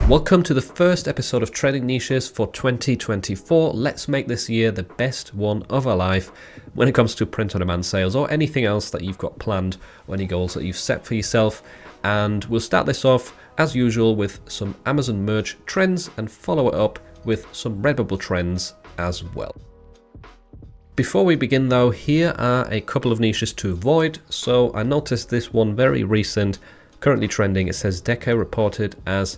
Welcome to the first episode of Trending Niches for 2024. Let's make this year the best one of our life when it comes to print-on-demand sales or anything else that you've got planned or any goals that you've set for yourself. And we'll start this off, as usual, with some Amazon merch trends and follow it up with some Redbubble trends as well. Before we begin though, here are a couple of niches to avoid. So I noticed this one very recent, currently trending. It says Deco reported as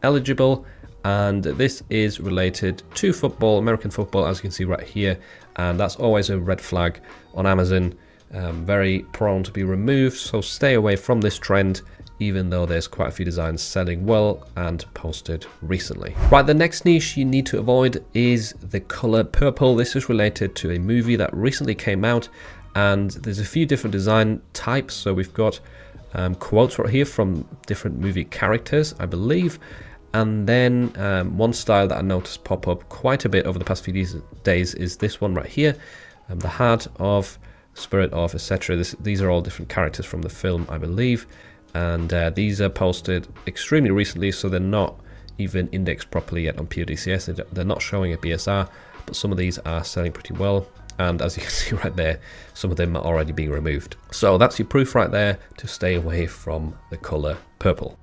eligible, and this is related to football, American football, as you can see right here, and that's always a red flag on Amazon, very prone to be removed, so stay away from this trend, even though there's quite a few designs selling well and posted recently. Right, the next niche you need to avoid is the color purple. This is related to a movie that recently came out, and there's a few different design types. So we've got quotes right here from different movie characters, I believe. And then one style that I noticed pop up quite a bit over the past few days is this one right here, the heart of, spirit of, etc. These are all different characters from the film, I believe. And these are posted extremely recently, so they're not even indexed properly yet on PODCS. They're not showing a BSR, but some of these are selling pretty well. And as you can see right there, some of them are already being removed. So that's your proof right there to stay away from the color purple.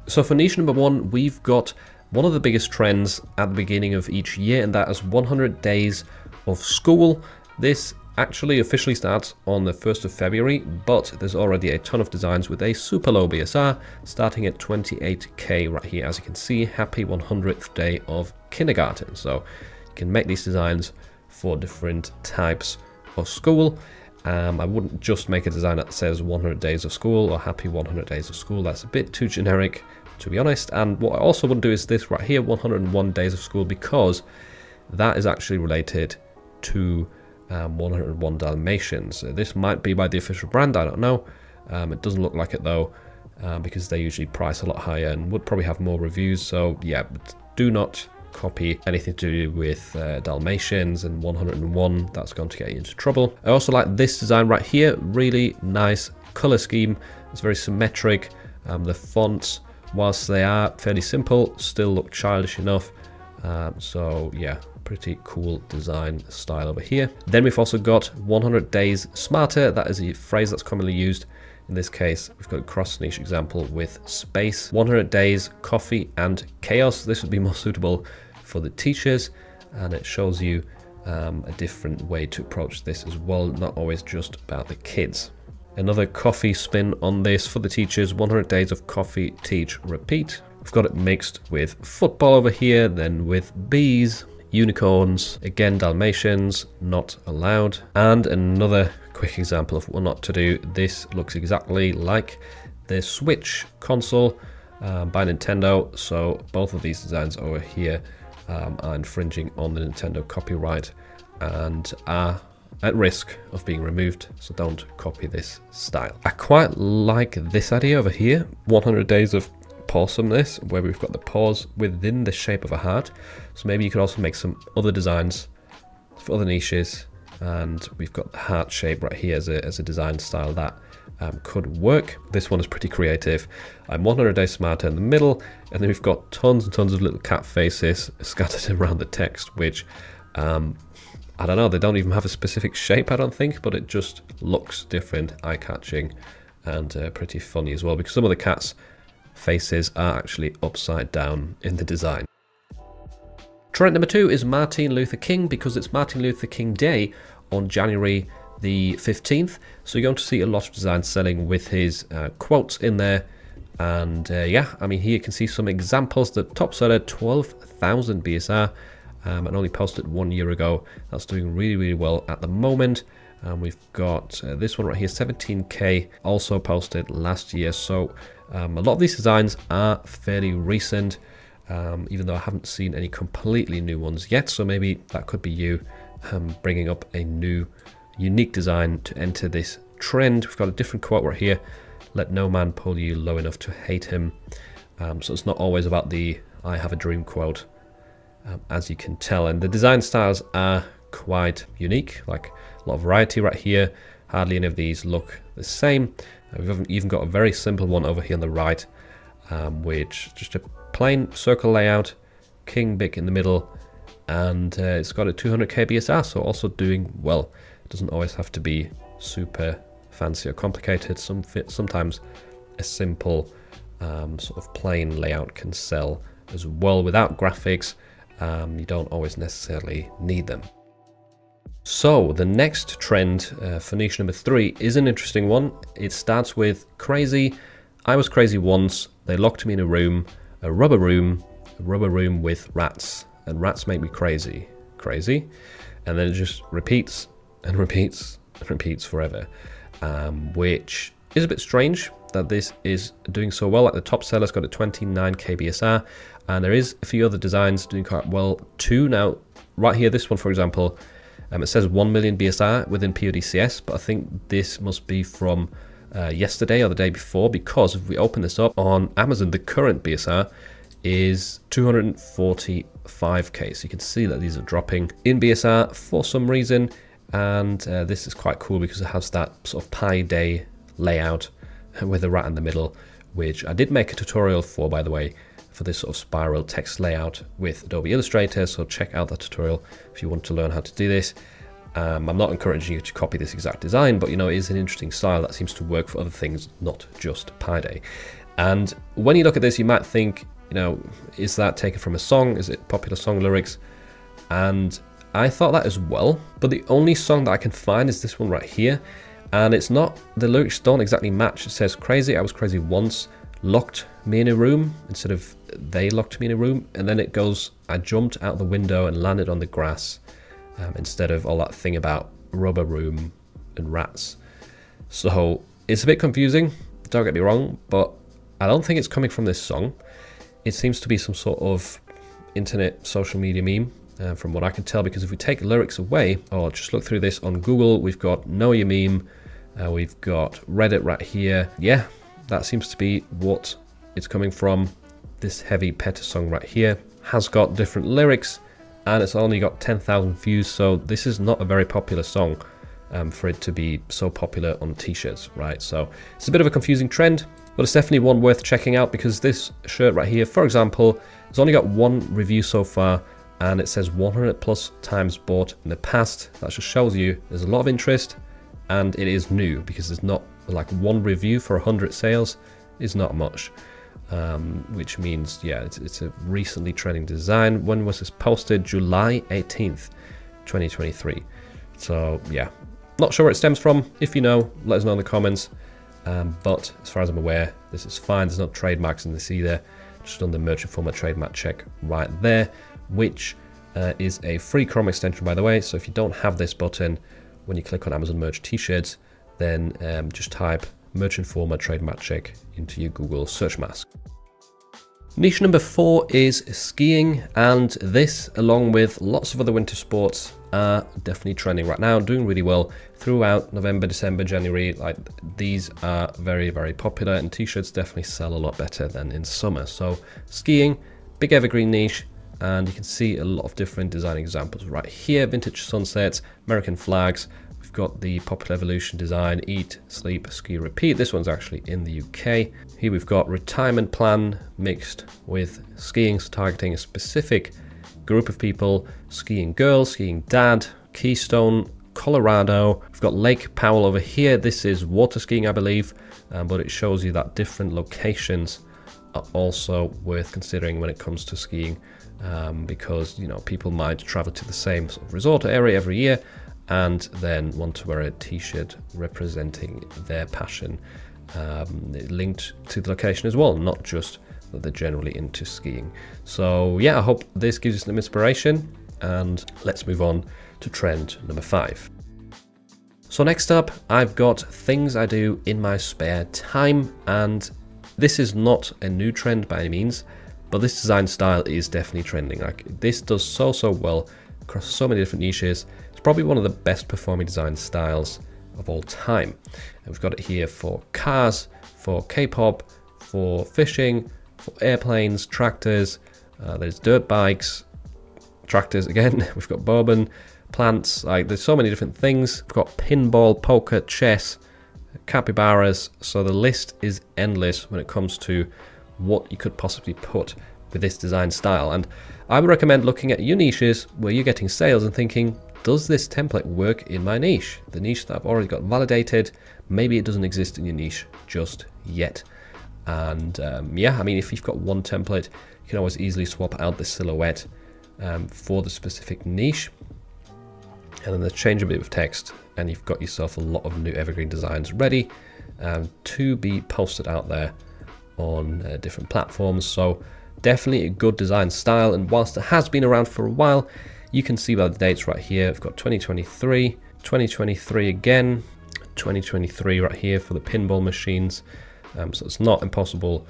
So for niche number one, we've got one of the biggest trends at the beginning of each year, and that is 100 days of school. This actually officially starts on the 1st of February, but there's already a ton of designs with a super low BSR starting at 28k right here. As you can see, happy 100th day of kindergarten. So you can make these designs for different types of school. I wouldn't just make a design that says 100 days of school or happy 100 days of school. That's a bit too generic, to be honest. And what I also wouldn't do is this right here, 101 days of school, because that is actually related to 101 Dalmatians. This might be by the official brand, I don't know. It doesn't look like it though, because they usually price a lot higher and would probably have more reviews. So yeah, but do not copy anything to do with Dalmatians and 101. That's going to get you into trouble. I also like this design right here, really nice color scheme. It's very symmetric. The fonts, whilst they are fairly simple, still look childish enough. So yeah, pretty cool design style over here. Then we've also got 100 days smarter. That is a phrase that's commonly used. In this case, we've got a cross niche example with space. 100 days coffee and chaos. This would be more suitable for the teachers, and it shows you a different way to approach this as well, not always just about the kids. Another coffee spin on this for the teachers, 100 days of coffee, teach, repeat. We've got it mixed with football over here, then with bees, unicorns, again Dalmatians, not allowed. And another quick example of what not to do. This looks exactly like the Switch console by Nintendo. So both of these designs over here are infringing on the Nintendo copyright and are at risk of being removed, so don't copy this style. I quite like this idea over here, 100 days of pawsomeness, where we've got the paws within the shape of a heart. So maybe you could also make some other designs for other niches, and we've got the heart shape right here as a design style that could work. This one is pretty creative. I'm 100 days smarter in the middle, and then we've got tons and tons of little cat faces scattered around the text, which I don't know, they don't even have a specific shape, I don't think, but it just looks different, eye-catching, and pretty funny as well, because some of the cats' faces are actually upside down in the design. Trend number two is Martin Luther King, because it's Martin Luther King Day on January the 15th. So you're going to see a lot of designs selling with his quotes in there. And yeah, I mean, here you can see some examples. The top seller, 12,000 BSR, and only posted 1 year ago. That's doing really, really well at the moment. And we've got this one right here, 17k, also posted last year. So a lot of these designs are fairly recent, even though I haven't seen any completely new ones yet. So maybe that could be you bringing up a new unique design to enter this trend. We've got a different quote right here, let no man pull you low enough to hate him. So it's not always about the I have a dream quote, as you can tell. And the design styles are quite unique, like a lot of variety right here. Hardly any of these look the same. We've even got a very simple one over here on the right, which just a plain circle layout, king big in the middle, and it's got a 200k BSR, so also doing well. It doesn't always have to be super fancy or complicated. Sometimes a simple sort of plain layout can sell as well without graphics. You don't always necessarily need them. So the next trend for niche number 3 is an interesting one. It starts with crazy. I was crazy once. They locked me in a rubber room with rats, and rats make me crazy, and then it just repeats and repeats and repeats forever, which is a bit strange that this is doing so well. Like the top seller's got a 29k BSR, and there is a few other designs doing quite well too. Now, right here, this one, for example, it says 1 million BSR within PODCS, but I think this must be from yesterday or the day before, because if we open this up on Amazon, the current BSR is 245k. So you can see that these are dropping in BSR for some reason, and this is quite cool because it has that sort of Pi Day layout with a rat in the middle, which I did make a tutorial for, by the way, for this sort of spiral text layout with Adobe Illustrator, so check out that tutorial if you want to learn how to do this. I'm not encouraging you to copy this exact design, but you know, it is an interesting style that seems to work for other things, not just Pi Day. And when you look at this, you might think, you know, is that taken from a song? Is it popular song lyrics? And I thought that as well, but the only song that I can find is this one right here, and it's not, the lyrics don't exactly match. It says crazy, I was crazy once, locked me in a room, instead of they locked me in a room, and then it goes, I jumped out the window and landed on the grass, instead of all that thing about rubber room and rats. So it's a bit confusing, don't get me wrong, but I don't think it's coming from this song. It seems to be some sort of internet social media meme, from what I can tell, because if we take lyrics away, or just look through this on Google, we've got Know Your Meme, we've got Reddit right here. Yeah, that seems to be what it's coming from. This heavy peta song right here has got different lyrics, and it's only got 10,000 views, so this is not a very popular song for it to be so popular on t-shirts, right? So it's a bit of a confusing trend, but it's definitely one worth checking out, because this shirt right here, for example, has only got one review so far, and it says 100 plus times bought in the past. That just shows you there's a lot of interest, and it is new, because there's not like one review for 100 sales is not much, which means, yeah, it's a recently trending design. When was this posted? July 18th, 2023. So yeah, not sure where it stems from. If you know, let us know in the comments. But as far as I'm aware, this is fine. There's no trademarks in this either. Just done the merchant format trademark check right there, which is a free Chrome extension, by the way. So if you don't have this button, when you click on Amazon merch t-shirts, then just type merchant format trademark check into your Google search mask. Niche number 4 is skiing, and this, along with lots of other winter sports, are definitely trending right now, doing really well throughout November, December, January. Like, these are very, very popular, and t-shirts definitely sell a lot better than in summer. So skiing, big evergreen niche, and you can see a lot of different design examples right here. Vintage sunsets, American flags. We've got the popular evolution design, eat, sleep, ski, repeat. This one's actually in the UK. Here we've got retirement plan mixed with skiing, so targeting a specific group of people. Skiing girl, skiing dad, Keystone, Colorado. We've got Lake Powell over here. This is water skiing, I believe, but it shows you that different locations are also worth considering when it comes to skiing, because, you know, people might travel to the same sort of resort area every year and then want to wear a t-shirt representing their passion, linked to the location as well, not just that they're generally into skiing. So yeah, I hope this gives you some inspiration, and let's move on to trend number 5. So next up, I've got things I do in my spare time, and this is not a new trend by any means, but this design style is definitely trending. Like, this does so well across so many different niches. It's probably one of the best performing design styles of all time. And we've got it here for cars, for K-pop, for fishing, for airplanes, tractors, there's dirt bikes, tractors again, we've got bourbon, plants, like there's so many different things. We've got pinball, poker, chess, capybaras, so the list is endless when it comes to what you could possibly put with this design style. And I would recommend looking at your niches where you're getting sales and thinking, does this template work in my niche? The niche that I've already got validated, maybe it doesn't exist in your niche just yet. And yeah, I mean, if you've got one template, you can always easily swap out the silhouette for the specific niche, and then change a bit of text, and you've got yourself a lot of new evergreen designs ready to be posted out there on different platforms. So definitely a good design style, and whilst it has been around for a while, you can see by the dates right here, I've got 2023, 2023 again, 2023 right here for the pinball machines. So it's not impossible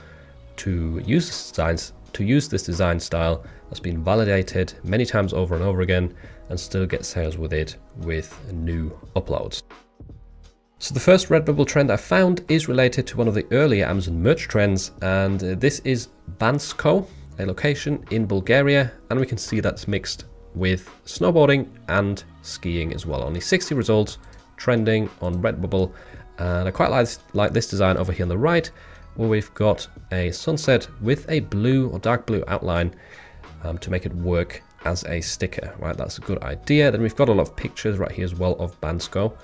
to use this design style that's been validated many times over and over again and still get sales with it with new uploads. So the first Redbubble trend I found is related to one of the earlier Amazon merch trends, and this is Bansko, a location in Bulgaria, and we can see that's mixed with snowboarding and skiing as well. Only 60 results trending on Redbubble, and I quite like this design over here on the right, where we've got a sunset with a blue or dark blue outline to make it work as a sticker, right? That's a good idea. Then we've got a lot of pictures right here as well of Bansko,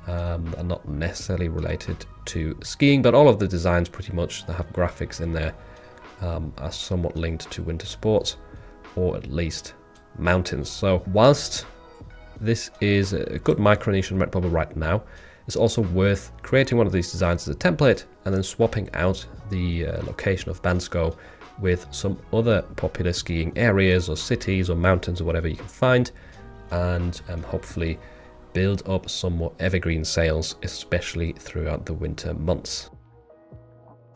are not necessarily related to skiing, but all of the designs pretty much that have graphics in there are somewhat linked to winter sports, or at least mountains. So whilst this is a good micro niche on Redbubble right now, it's also worth creating one of these designs as a template and then swapping out the location of Bansko with some other popular skiing areas or cities or mountains or whatever you can find, and hopefully build up some more evergreen sales, especially throughout the winter months.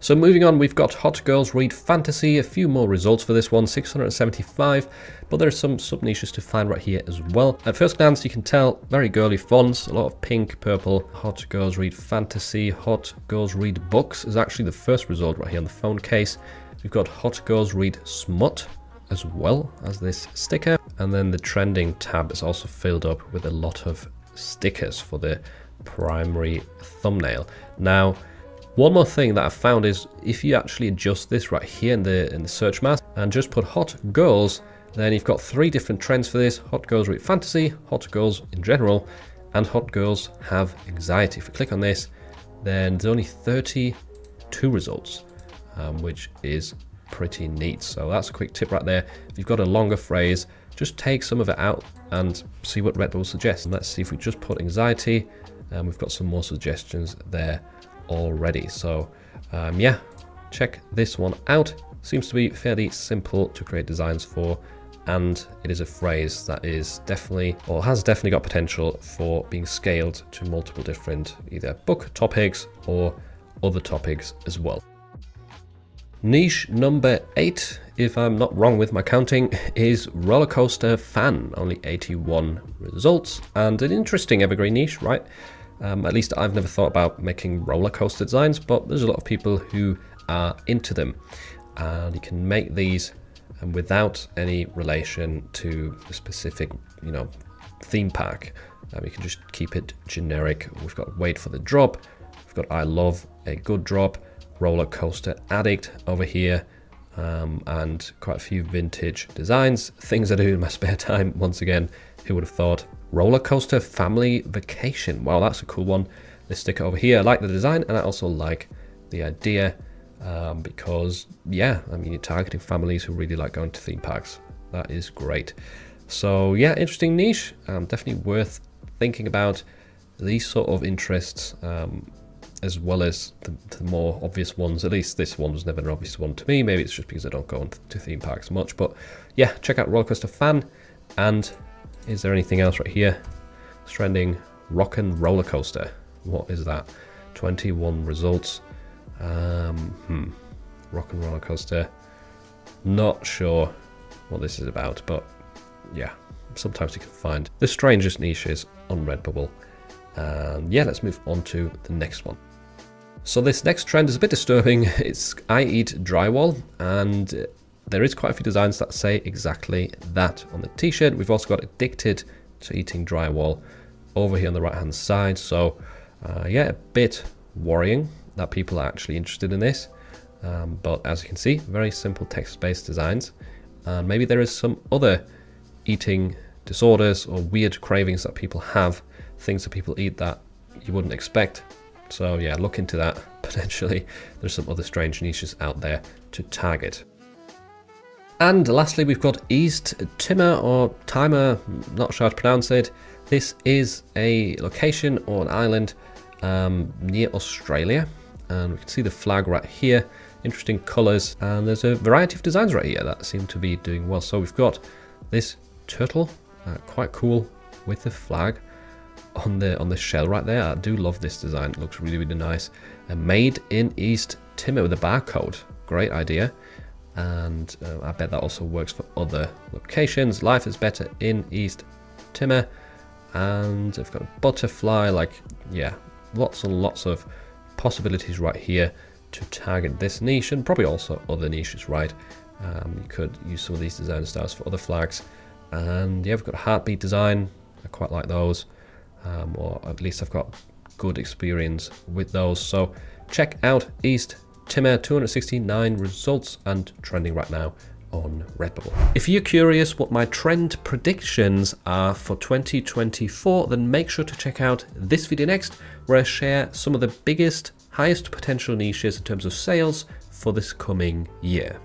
So moving on, we've got Hot Girls Read Fantasy, a few more results for this one, 675, but there are some sub-niches to find right here as well. At first glance, you can tell very girly fonts, a lot of pink, purple. Hot Girls Read Fantasy, Hot Girls Read Books is actually the first result right here on the phone case. We've got Hot Girls Read Smut as well as this sticker, and then the trending tab is also filled up with a lot of stickers for the primary thumbnail. Now, one more thing that I found is if you actually adjust this right here in the search mask and just put Hot Girls, then you've got 3 different trends for this: Hot Girls Read Fantasy, Hot Girls in general, and Hot Girls Have Anxiety. If we click on this, then there's only 32 results, which is pretty neat. So that's a quick tip right there. If you've got a longer phrase, just take some of it out and see what Redbubble suggests. And let's see if we just put anxiety, and we've got some more suggestions there already. So yeah, check this one out. Seems to be fairly simple to create designs for, and it is a phrase that is definitely, or has definitely got potential for being scaled to multiple different either book topics or other topics as well. Niche number 8, if I'm not wrong with my counting, is Roller Coaster Fan. Only 81 results, and an interesting evergreen niche, right? At least I've never thought about making roller coaster designs, but there's a lot of people who are into them, and you can make these without any relation to the specific, theme park. You can just keep it generic. We've got Wait for the Drop, we've got I Love a Good Drop, Roller Coaster Addict over here, and quite a few vintage designs, things I do in my spare time. Once again, who would have thought? Roller Coaster Family Vacation. Wow, that's a cool one. This sticker over here, I like the design, and I also like the idea because, yeah, I mean, you're targeting families who really like going to theme parks. That is great. So yeah, interesting niche. Definitely worth thinking about these sort of interests, as well as the more obvious ones. At least this one was never an obvious one to me. Maybe it's just because I don't go to theme parks much. But yeah, check out Roller Coaster Fan. And is there anything else right here? It's trending Rock and Roller Coaster. What is that? 21 results. Rock and Roller Coaster. Not sure what this is about, but yeah, sometimes you can find the strangest niches on Redbubble. And yeah, let's move on to the next one. So this next trend is a bit disturbing. It's I Eat Drywall, and there is quite a few designs that say exactly that on the t-shirt. We've also got Addicted to Eating Drywall over here on the right hand side. So yeah, a bit worrying that people are actually interested in this. But as you can see, very simple text-based designs. And maybe there is some other eating disorders or weird cravings that people have, things that people eat that you wouldn't expect. So yeah, look into that. Potentially there's some other strange niches out there to target. And lastly, we've got East Timor or Timor, not sure how to pronounce it. This is a location or an island near Australia, and we can see the flag right here. Interesting colors, and there's a variety of designs right here that seem to be doing well. So we've got this turtle, quite cool, with the flag on the shell right there. I do love this design. It looks really, really nice. Made in East Timor with a barcode. Great idea. And I bet that also works for other locations. Life is better in East Timor. And I've got a butterfly, like, yeah, lots and lots of possibilities right here to target this niche, and probably also other niches, right? You could use some of these design styles for other flags. And yeah, we've got a heartbeat design. I quite like those, or at least I've got good experience with those. So check out East Timor, 269 results and trending right now on Redbubble. If you're curious what my trend predictions are for 2024, then make sure to check out this video next, where I share some of the biggest, highest potential niches in terms of sales for this coming year.